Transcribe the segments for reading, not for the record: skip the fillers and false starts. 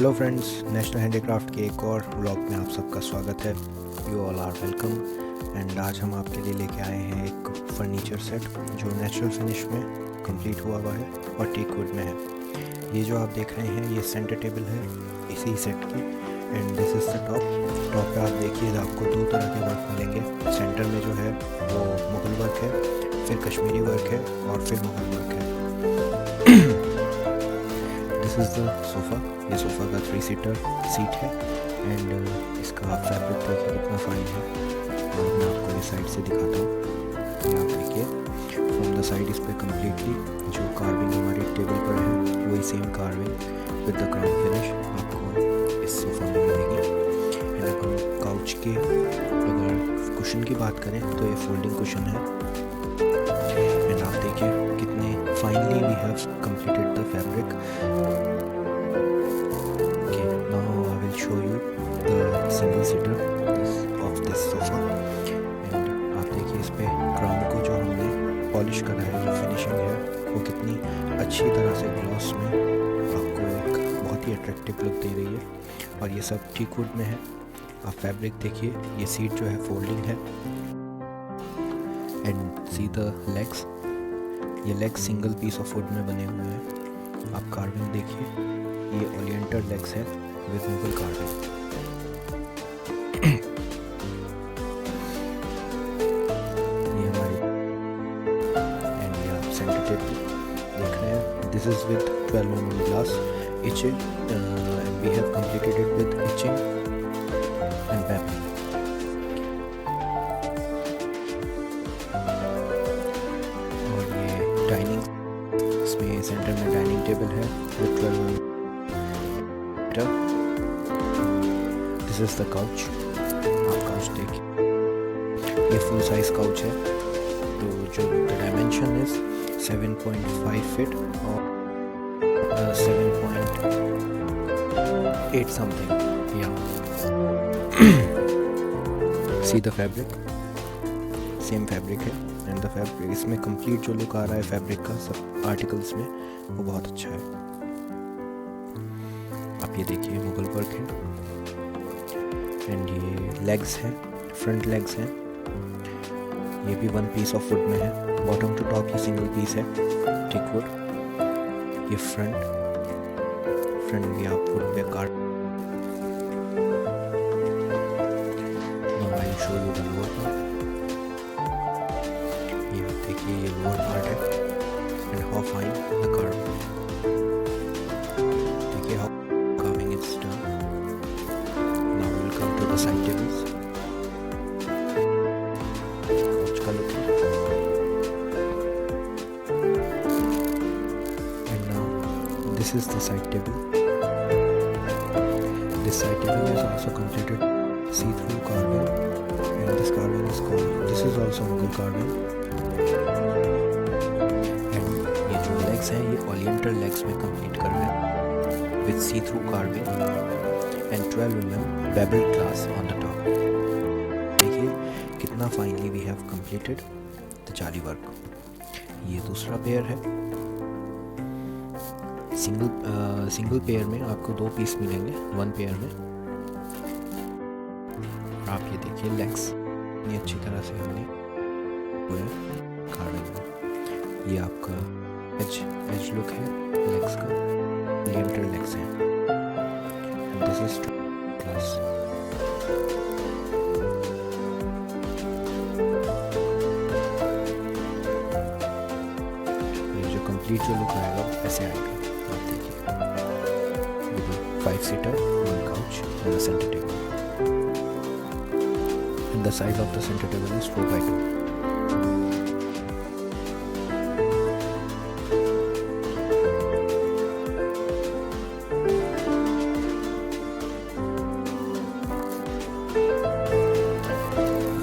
Hello friends, national handicraft के एक और व्लॉग में आप सबका स्वागत है। You all are welcome. And आज हम आपके लिए लेके आए हैं एक फर्नीचर सेट जो नेचुरल फिनिश में कंप्लीट हुआ है और टीक वुड में है। ये जो आप देख रहे हैं ये सेंटर टेबल है इसी सेट की। And this is the top पे आप देखिए आपको दो तरह के वर्क मिलेंगे। सेंटर में जो है वो मुगल वर्क है, फिर कश्मीरी वर्क है और फिर मुगल वर्क है। This is the sofa. ये सोफ़ा का 3 सीटर सीट है। एंड इसका फैब्रिक देखिए कितना फाइन है। और मैं आपको ये साइड से दिखाता हूँ। ये आप देखिए फ्रॉम द साइड इस पर कम्प्लीटली जो कार्विंग हमारी टेबल पर है वही same carving with the crown finish आपको इस सोफ़ा में मिलेगी। एंड अगर काउच के अगर कुशन की बात करें तो ये फोल्डिंग कुशन है। एंड आप देखिए कितने finally we have completed the fabric. Okay, now I will show you the single seater of this sofa. And आप देखिए इस पे क्राउन को जो हमने पॉलिश करा है, जो फिनिशिंग है वो कितनी अच्छी तरह से ग्लॉस में आपको एक बहुत ही अट्रैक्टिव लुक दे रही है। और ये सब टीक वुड में है। आप फैब्रिक देखिए, ये सीट जो है फोल्डिंग है। एंड सी द लेग्स, ये legs single piece of wood में बने हुए हैं। आप कार्विंग देखिए, ये ओरिएंटल लेग्स है विद मुगल कार्विंग। ये हमारी एंड ये आप सेंटर टेबल देख रहे हैं। This is with 12 mm glass etching. We have completed it with etching and paper. Dining, इसमें सेंटर में डाइनिंग टेबल है with 12 metre. This is the couch. आप काउच देखिए, ये फुल साइज काउच है। तो जो द डायमेंशन इज 7.5 फीट और 7.8 समथिंग। या see the fabric, same fabric है। एंड द फैब्रिक इसमें कंप्लीट जो लुक आ रहा है फैब्रिक का सब आर्टिकल्स में वो बहुत अच्छा है। आप ये देखिए मुगल वर्क है। एंड ये लेग्स हैं, फ्रंट लेग्स हैं। ये भी 1 पीस ऑफ वुड में है। बॉटम टू टॉप ये सिंगल पीस है टीक वुड। ये फ्रंट भी आप वुड पे काट। Now I show you the lower part. देखिए ये लोअर पार्ट है। And how fine the carving, देखिए how carving is done. Now we will come to the side tables. Couch का लुक है। And now this is the side table. This side table is also completed see through carving, and this carving is called, this is also Mughal carving. And ये जो legs हैं ये oriental legs में complete कर रहे हैं with see through carving and 12 mm bevelled glass on the top. देखिए कितना finally we have completed the जाली वर्क। ये दूसरा पेयर है। सिंगल पेयर में आपको 2 पीस मिलेंगे 1 पेयर में। आप ये देखिए लेग्स इतनी अच्छी तरह से हमने कार्विंग। ये आपका एज लुक है लेग्स का, ओरिएंटल लेग्स हैं। This is plus. ये जो कंप्लीट जो लुक आएगा ऐसे आएगा। आप देखिए 5 seater 1 couch and the centre table. And the size of the center table is 4x2.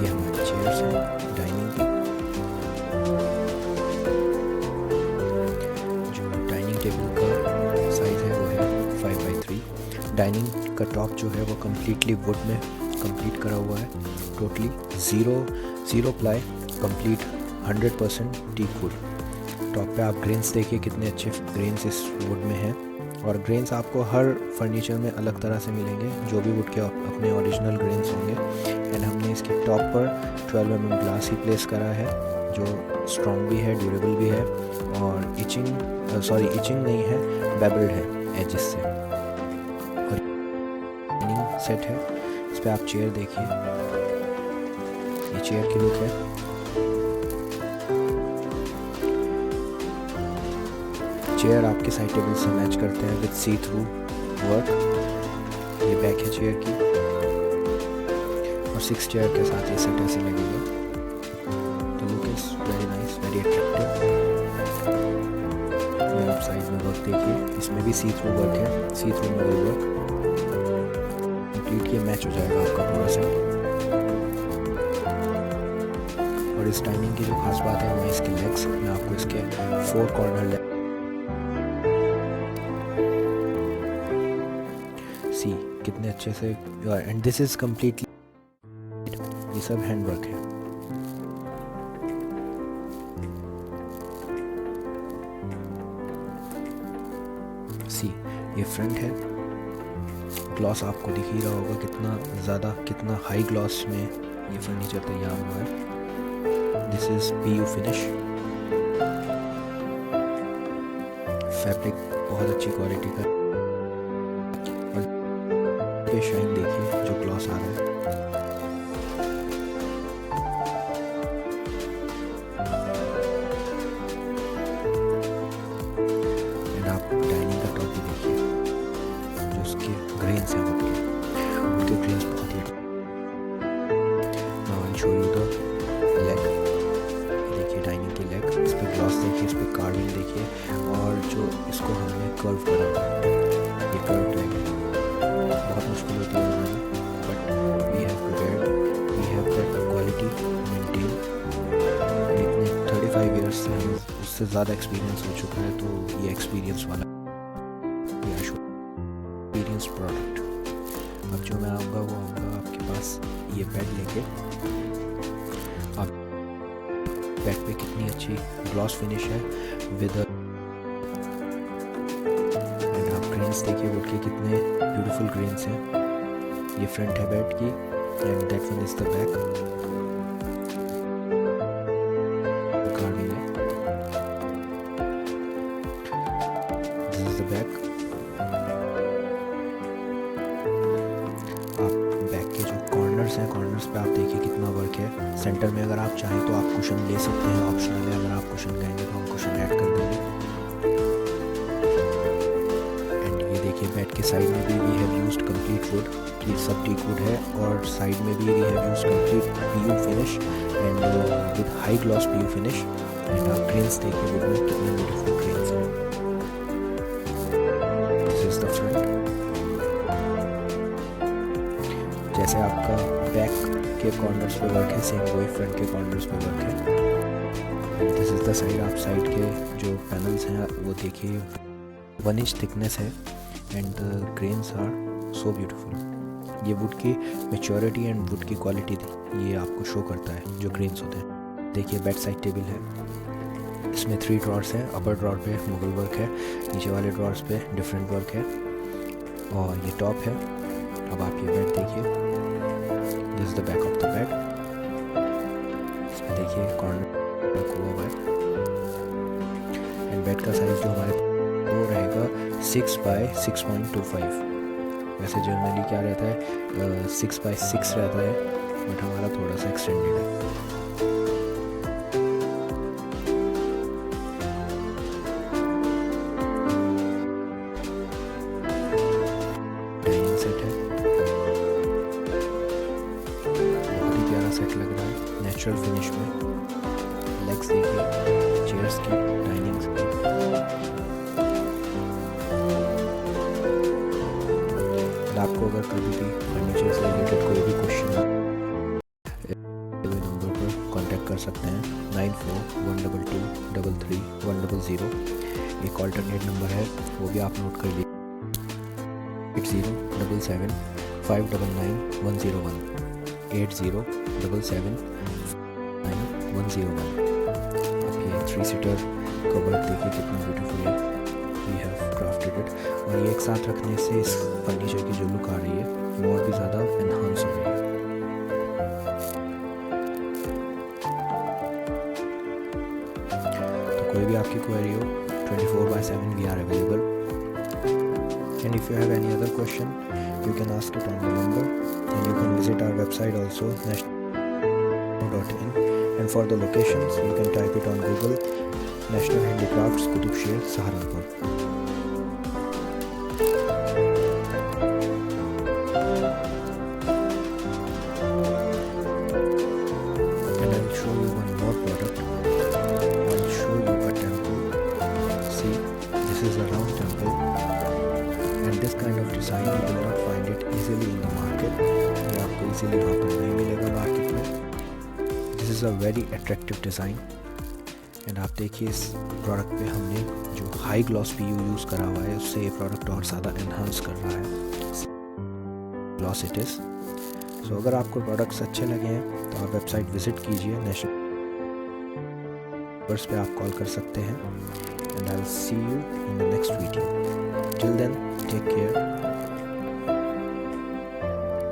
ये हमारी चेयर्स हैं डाइनिंग की। जो डाइनिंग टेबल का साइज है वो है 5x3। डाइनिंग का टॉप जो है वो कम्प्लीटली वुड में कंप्लीट करा हुआ है। Totally zero ply complete 100% teak wood. Top पे आप ग्रेन्स देखिए कितने अच्छे ग्रेन्स इस वुड में हैं। और ग्रेन्स आपको हर फर्नीचर में अलग तरह से मिलेंगे, जो भी वुड के अपने ओरिजिनल ग्रेन्स होंगे। एंड हमने इसके टॉप पर 12 mm ग्लास ही प्लेस करा है, जो स्ट्रॉन्ग भी है, ड्यूरेबल भी है, और इचिंग नहीं है, बेबल्ड है एजेस से। और सेट है, इस पर आप चेयर देखिए, ये चेयर की लुक है। चेयर आपके साइड टेबल से मैच करते हैं विद सी थ्रू वर्क। ये बैक है चेयर की, और 6 चेयर के साथ ये सेट ऐसे लगेगा। तो look is very nice, very attractive. आप साइड में वर्क देखिए, इसमें भी सी थ्रू वर्क है, सी थ्रू मुगल वर्क। कंप्लीट ये मैच हो जाएगा आपका पूरा सेट। और इस डाइनिंग की जो खास बात है वो है इसके लेग्स। मैं आपको इसके 4 कॉर्नर लेग सी कितने अच्छे से, एंड दिस इज कंप्लीटली, ये सब हैंड वर्क है। सी ये फ्रंट है, ग्लॉस आपको दिख ही रहा होगा कितना ज़्यादा, कितना हाई ग्लॉस में ये फर्नीचर तैयार हुआ है। This is PU finish, fabric बहुत अच्छी क्वालिटी का, और ये शाइन देखिए जो ग्लॉस आ रहा है। एंड आप डाइनिंग का टॉप भी देखिए, जो उसके ग्रेन्स हैं उनके ग्रेन्स बहुत ही। Now I show you the leg. देखिए डाइनिंग की लेग, इस पर ग्लॉस देखिए, इस पर कार्विंग देखिए, और जो इसको हमने कर्व करा हुआ है, ये कर्व लेग है। बहुत मुश्किल होती है बनानी, but we have prepared, we have that quality maintain. इतने 35 ईयर्स से हमें उससे ज़्यादा एक्सपीरियंस हो चुका है, तो ये एक्सपीरियंस वाला एक्सपीरियंस प्रोडक्ट। अब जो मैं आऊँगा वो आऊँगा आपके पास ये बेड लेके। अब बेड पे कितनी अच्छी ग्लॉस फिनिश है विद, एंड आप ग्रेन्स देखिए वुड के कितने ब्यूटीफुल ग्रेन्स हैं। ये फ्रंट है बेड की, and that one is the back. Carving है, दिस इज द बैक। आप बैक के जो कॉर्नर्स हैं, कॉर्नर्स पे आप देखिए कितना वर्क है। सेंटर में अगर आप चाहें तो आप कुशन ले सकते हैं, ऑप्शनल है। अगर आप कुशन कहेंगे तो हम कुशन ऐड कर देंगे। एंड ये देखिए बेड के साइड में भी we have used complete wood, ये सब टीक वुड है, और साइड में भी we have used complete PU finish and with high gloss PU finish. And आप ग्रेन्स देखिए वुड में कितने ब्यूटीफुल ग्रेन्स हैं। This is the front. जैसे आपका बैक के कॉर्नर्स पे वर्क है, सेम वही फ्रंट के कॉर्नर्स पे वर्क है। This is the side. आप साइड के जो पैनल्स हैं वो देखिए, 1 इंच थिकनेस है, and the grains are so beautiful. ये वुड की मेच्योरिटी एंड वुड की क्वालिटी थी, ये आपको शो करता है जो ग्रेन्स होते हैं। देखिए बेड साइड टेबल है, इसमें 3 ड्रॉर्स हैं। अपर ड्रॉर पे मुगल वर्क है, नीचे वाले ड्रॉर्स पे डिफरेंट वर्क है, और ये टॉप है। अब आप ये बेड देखिए, this is the back of the bed. इसमें देखिए कॉर्नर हुआ हुआ है, एंड बेड का साइज जो हमारे वो रहेगा 6 बाय 6.25। वैसे जनरली क्या रहता है 6 बाय 6 रहता है, बट हमारा थोड़ा सा एक्सटेंडेड है। डाइनिंग सेट है, बहुत ही प्यारा सेट लग रहा है, नेचुरल फिनिश में। लेग्स देखिए चेयर्स की, डाइनिंग की। आपको अगर कभी भी फर्नीचर से रिलेटेड कोई भी क्वेश्चन नंबर पर कांटेक्ट कर सकते हैं, 9412233100। एक ऑल्टरनेट नंबर है, वो भी आप नोट कर लीजिए, 8077599101, 8077599101। आप ये 3 सीटर का वर्क देखिए कितना ब्यूटीफुल है। We have crafted it. और ये एक साथ रखने से इस फर्नीचर की जो लुक आ रही है वो और भी ज़्यादा एनहांस हो रही है। तो कोई भी आपकी क्वेरी हो 24/7 we are available. And if you have any other question you can ask it on the number, and you can visit our website also, national.in, and for the locations you can type it on Google, National Handicrafts, Qutub, Sher, Saharanpur. And I'll show you one more product. I'll show you a temple. See, this is a round temple. And this kind of design you will not find it easily in the market. ये आपको easily वहाँ पर नहीं मिलेगा market में। This is a very attractive design. And आप देखिए इस प्रोडक्ट पे हमने जो हाई ग्लॉस PU यूज़ करा हुआ है उससे ये प्रोडक्ट और ज़्यादा एनहांस कर रहा है। Gloss it is. सो अगर आपको प्रोडक्ट्स अच्छे लगे हैं तो आप वेबसाइट विजिट कीजिए। नेशनल नंबर्स पे आप कॉल कर सकते हैं। And I'll see you in the next video. Till then, take care.